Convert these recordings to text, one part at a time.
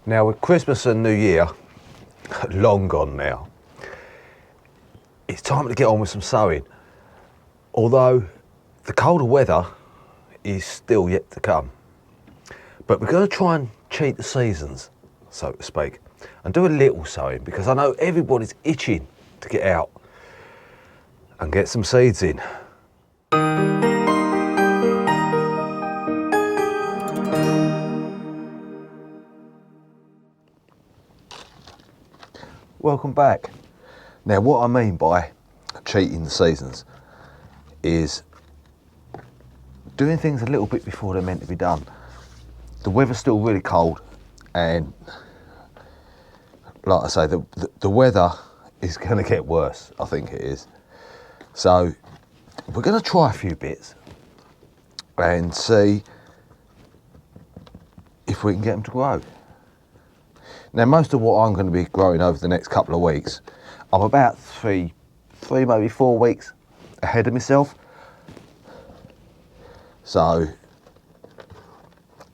Now with Christmas and New Year long gone now, it's time to get on with some sowing. Although the colder weather is still yet to come. But we're going to try and cheat the seasons, so to speak, and do a little sowing, because I know everybody's itching to get out and get some seeds in. Welcome back. Now what I mean by cheating the seasons is doing things a little bit before they're meant to be done. The weather's still really cold, and like I say, the weather is going to get worse. I think it is. So we're going to try a few bits and see if we can get them to grow. Now most of what I'm going to be growing over the next couple of weeks, I'm about three, maybe 4 weeks ahead of myself. So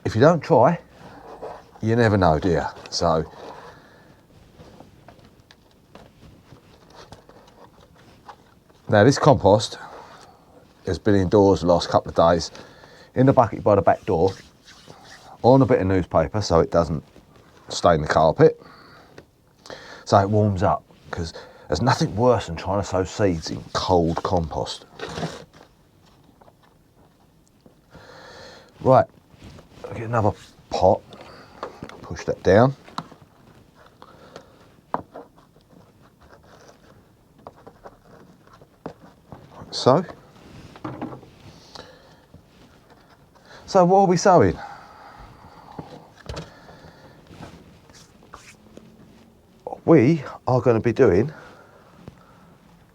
if you don't try, you never know, do you? So now this compost has been indoors the last couple of days in the bucket by the back door on a bit of newspaper so it doesn't stain the carpet, so it warms up, because there's nothing worse than trying to sow seeds in cold compost. Right, I'll get another pot, push that down. Like so. So what are we sowing? We are going to be doing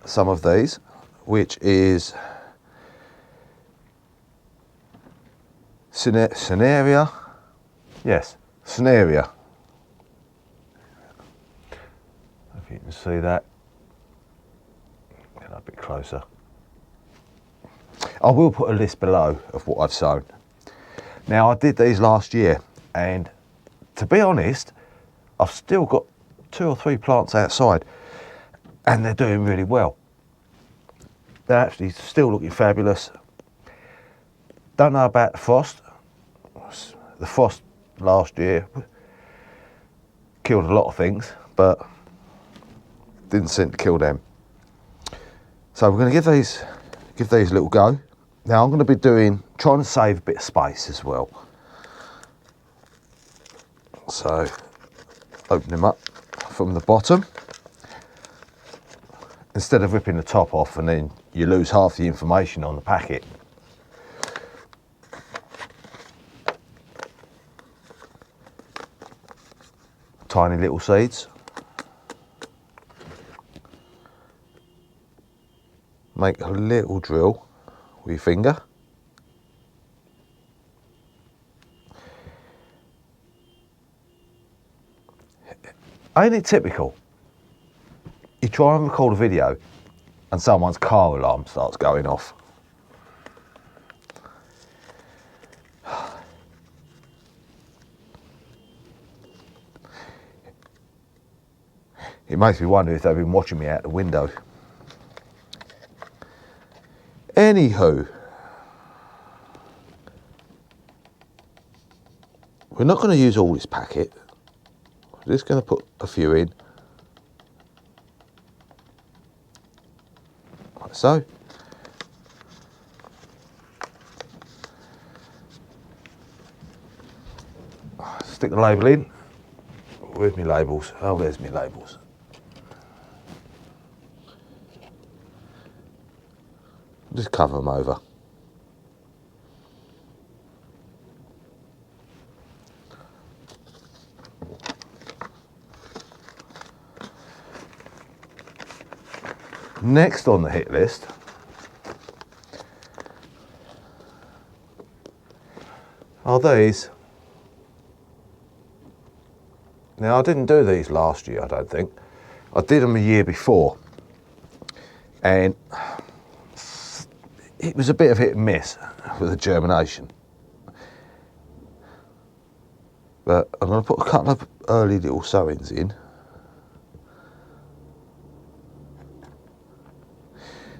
some of these, which is Cineraria. Yes, Cineraria. If you can see that. Get a bit closer. I will put a list below of what I've sown. Now I did these last year, and to be honest, I've still got 2 or 3 plants outside and they're doing really well. They're actually still looking fabulous. Don't know about the frost. The frost last year killed a lot of things, but didn't seem to kill them. So we're going to give these a little go. Now I'm going to be trying to save a bit of space as well. So open them up from the bottom, instead of ripping the top off and then you lose half the information on the packet. Tiny little seeds. Make a little drill with your finger. Ain't it typical? You try and record a video and someone's car alarm starts going off. It makes me wonder if they've been watching me out the window. Anywho, we're not going to use all this packet. We're just going to put a few in, like so. Stick the label in. Where's my labels? Oh, there's my labels. Just cover them over. Next on the hit list are these. Now I didn't do these last year, I don't think. I did them a year before, and it was a bit of hit and miss with the germination. But I'm going to put a couple of early little sowings in.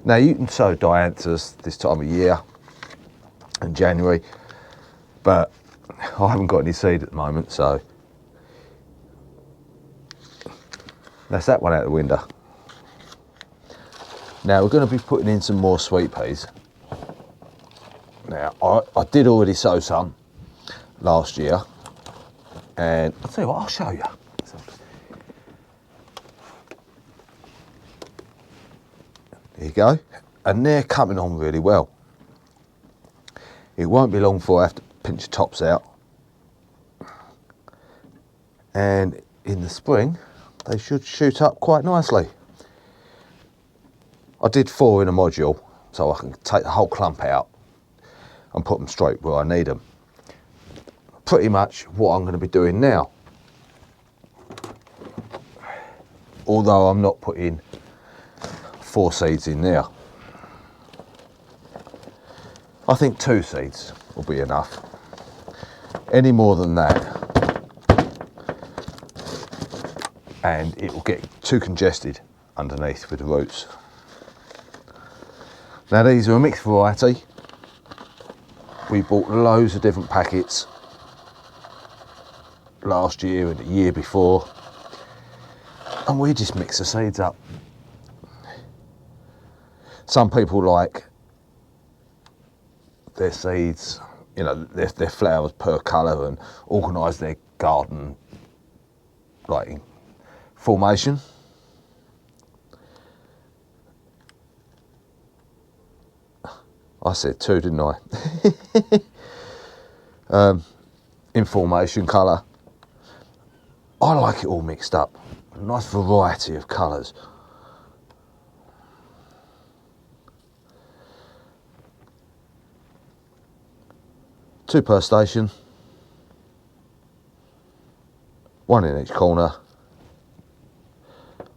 Now you can sow dianthus this time of year in January, but I haven't got any seed at the moment, so that's that one out the window. Now we're going to be putting in some more sweet peas. Now I did already sow some last year, and I'll tell you what, I'll show you. There you go, and they're coming on really well. It won't be long before I have to pinch the tops out, and in the spring they should shoot up quite nicely. I did 4 in a module, so I can take the whole clump out and put them straight where I need them. Pretty much what I'm going to be doing now, although I'm not putting 4 seeds in there. I think 2 seeds will be enough. Any more than that and it will get too congested underneath with the roots. Now these are a mixed variety. We bought loads of different packets last year and the year before, and we just mix the seeds up. Some people like their seeds, you know, their flowers per colour, and organise their garden like in formation. I said 2, didn't I? In formation, colour. I like it all mixed up. A nice variety of colours. Two per station. 1 in each corner.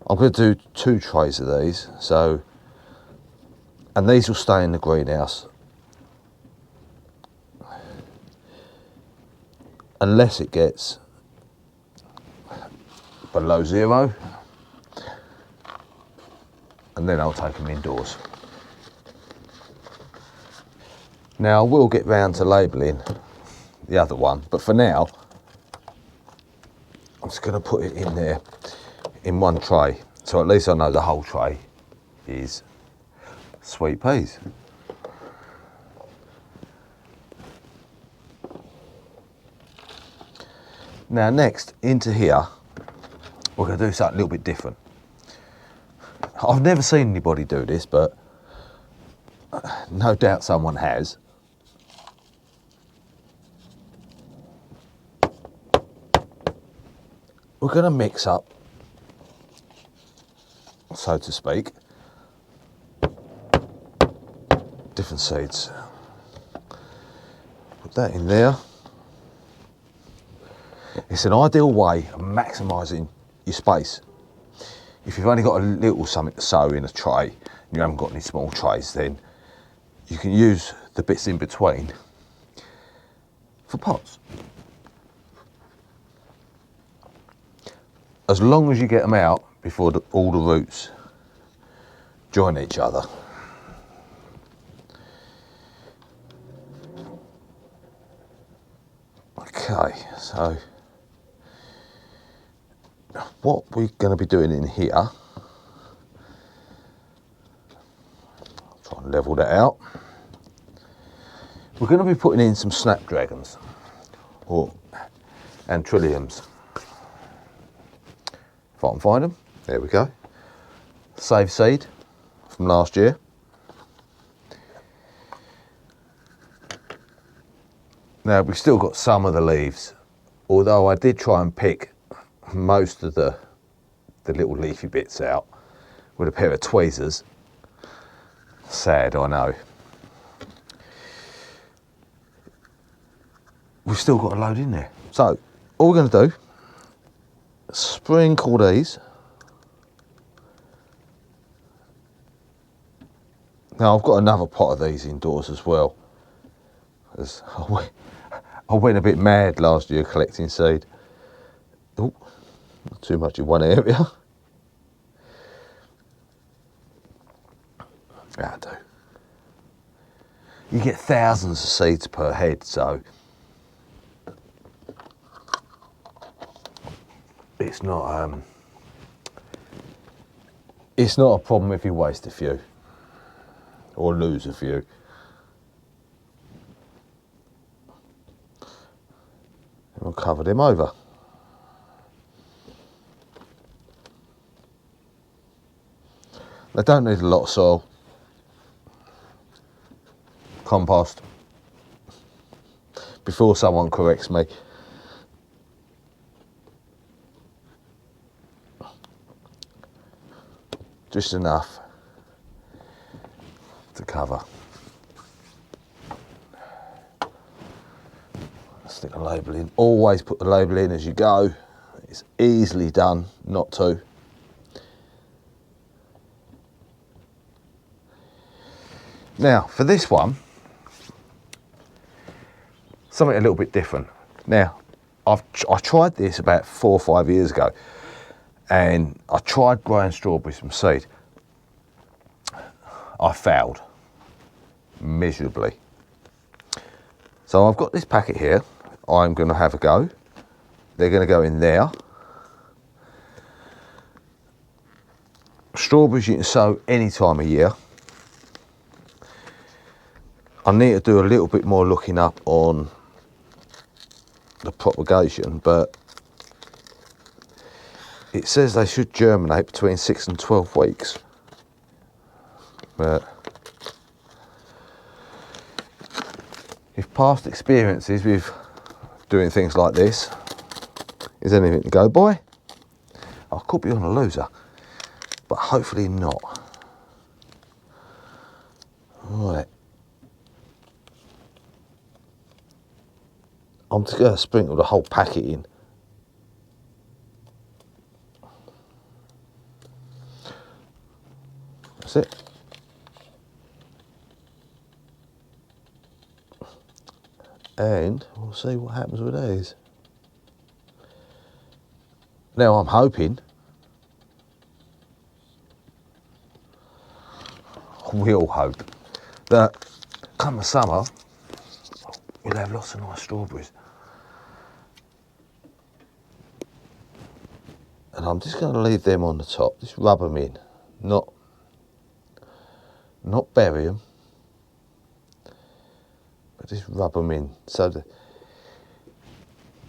I'm going to do 2 trays of these, so, and these will stay in the greenhouse unless it gets below 0, and then I'll take them indoors. Now I will get round to labelling the other one, but for now I'm just going to put it in there in 1 tray, so at least I know the whole tray is sweet peas. Now next, into here, we're going to do something a little bit different. I've never seen anybody do this, but no doubt someone has. We're going to mix up, so to speak, different seeds. Put that in there. It's an ideal way of maximising your space. If you've only got a little something to sow in a tray, and you haven't got any small trays, then you can use the bits in between for pots. As long as you get them out before all the roots join each other. Okay, so what we're going to be doing in here, I'll try and level that out. We're going to be putting in some Snapdragons or Antirrhinums. If I can find them, there we go. Save seed from last year. Now we've still got some of the leaves, although I did try and pick most of the little leafy bits out with a pair of tweezers. Sad, I know. We've still got a load in there. So all we're going to do, sprinkle these. Now I've got another pot of these indoors as well, as I went a bit mad last year collecting seed. Oh, not too much in one area. That'll do. You get thousands of seeds per head, so it's not a problem if you waste a few or lose a few. And we'll cover them over. They don't need a lot of soil. Compost. Before someone corrects me. Just enough to cover. Stick a label in. Always put the label in as you go. It's easily done not to. Now for this one, something a little bit different. Now I tried this about 4 or 5 years ago, and I tried growing strawberries from seed. I failed miserably. So I've got this packet here. I'm going to have a go. They're going to go in there. Strawberries you can sow any time of year. I need to do a little bit more looking up on the propagation, but it says they should germinate between 6 and 12 weeks. But if past experiences with doing things like this is anything to go by, I could be on a loser, but hopefully not. Right. I'm just going to sprinkle the whole packet in. That's it. And we'll see what happens with these. Now I'm hoping, we all hope, that come the summer we'll have lots of nice strawberries. And I'm just going to leave them on the top, just rub them in, not bury them, but just rub them in so that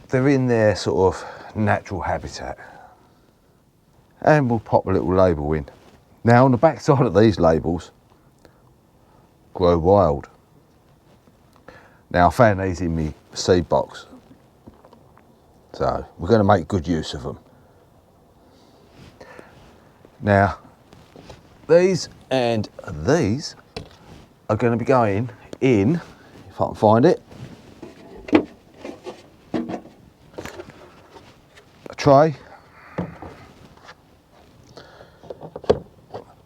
they're in their sort of natural habitat. And we'll pop a little label in. Now on the back side of these labels, grow wild. Now I found these in my seed box, so we're going to make good use of them. Now these and these are going to be going in, if I can find it, a tray.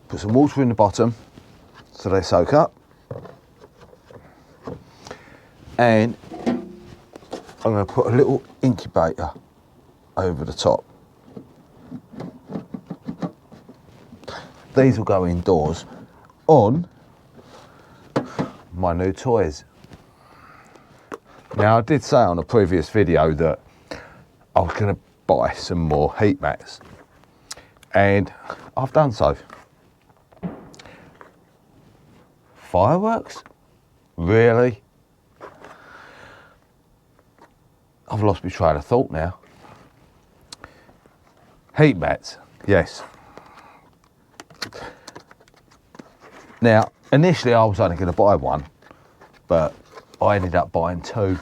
Put some water in the bottom so they soak up, and I'm going to put a little incubator over the top. These will go indoors on my new toys. Now I did say on a previous video that I was going to buy some more heat mats, and I've done so. Fireworks? Really? I've lost my train of thought now. Heat mats, yes. Now, initially I was only going to buy one, but I ended up buying two.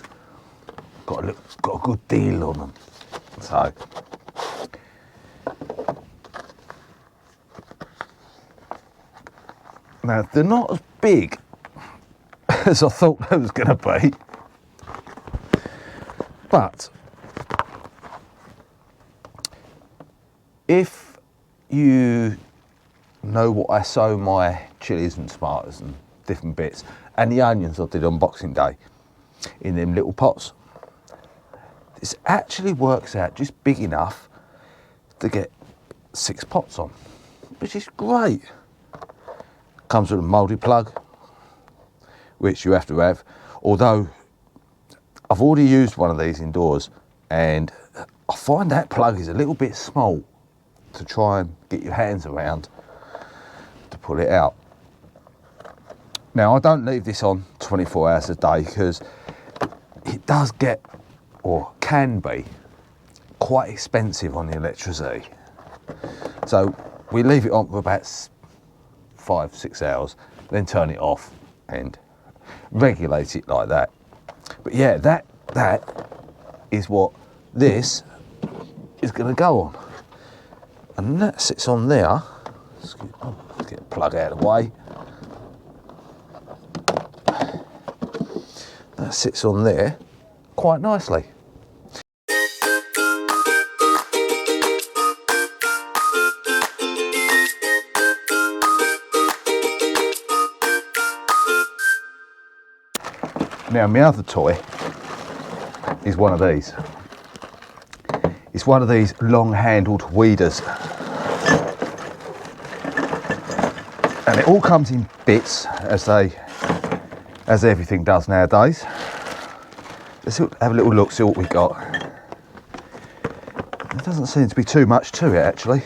Got a good deal on them. So, now they're not as big as I thought they was going to be, but if you know what I sow my chilies and tomatoes and different bits, and the onions I did on Boxing Day in them little pots, It actually works out just big enough to get 6 pots on, which is great. Comes with a mouldy plug, which you have to have, although I've already used one of these indoors and I find that plug is a little bit small to try and get your hands around to pull it out. Now I don't leave this on 24 hours a day because it does get, or can be, quite expensive on the electricity. So we leave it on for about 5-6 hours, then turn it off and regulate it like that. But yeah, that is what this is going to go on. And that sits on there. Let's get the plug out of the way. That sits on there quite nicely. Now my other toy is one of these. It's one of these long-handled weeders. And it all comes in bits, as everything does nowadays. Let's have a little look, see what we've got. There doesn't seem to be too much to it, actually.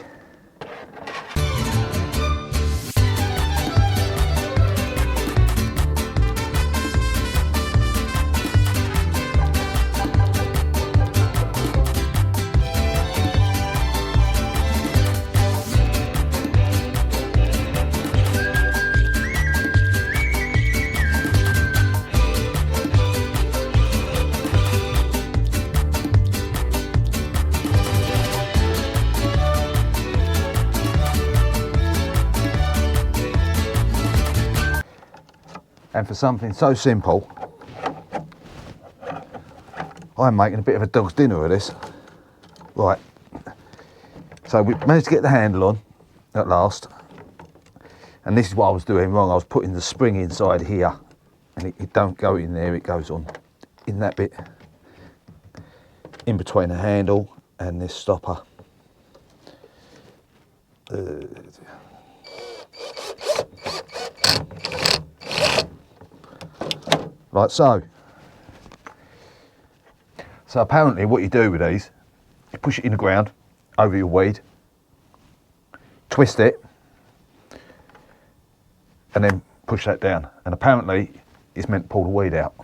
And for something so simple, I'm making a bit of a dog's dinner of this. Right, so we managed to get the handle on at last. And this is what I was doing wrong. I was putting the spring inside here, and it don't go in there, it goes on in that bit, in between the handle and this stopper. Like so. So apparently what you do with these, you push it in the ground over your weed, twist it, and then push that down. And apparently it's meant to pull the weed out.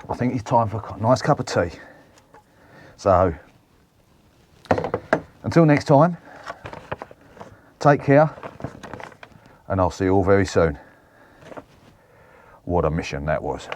I think it's time for a nice cup of tea. So until next time, take care, and I'll see you all very soon. What a mission that was.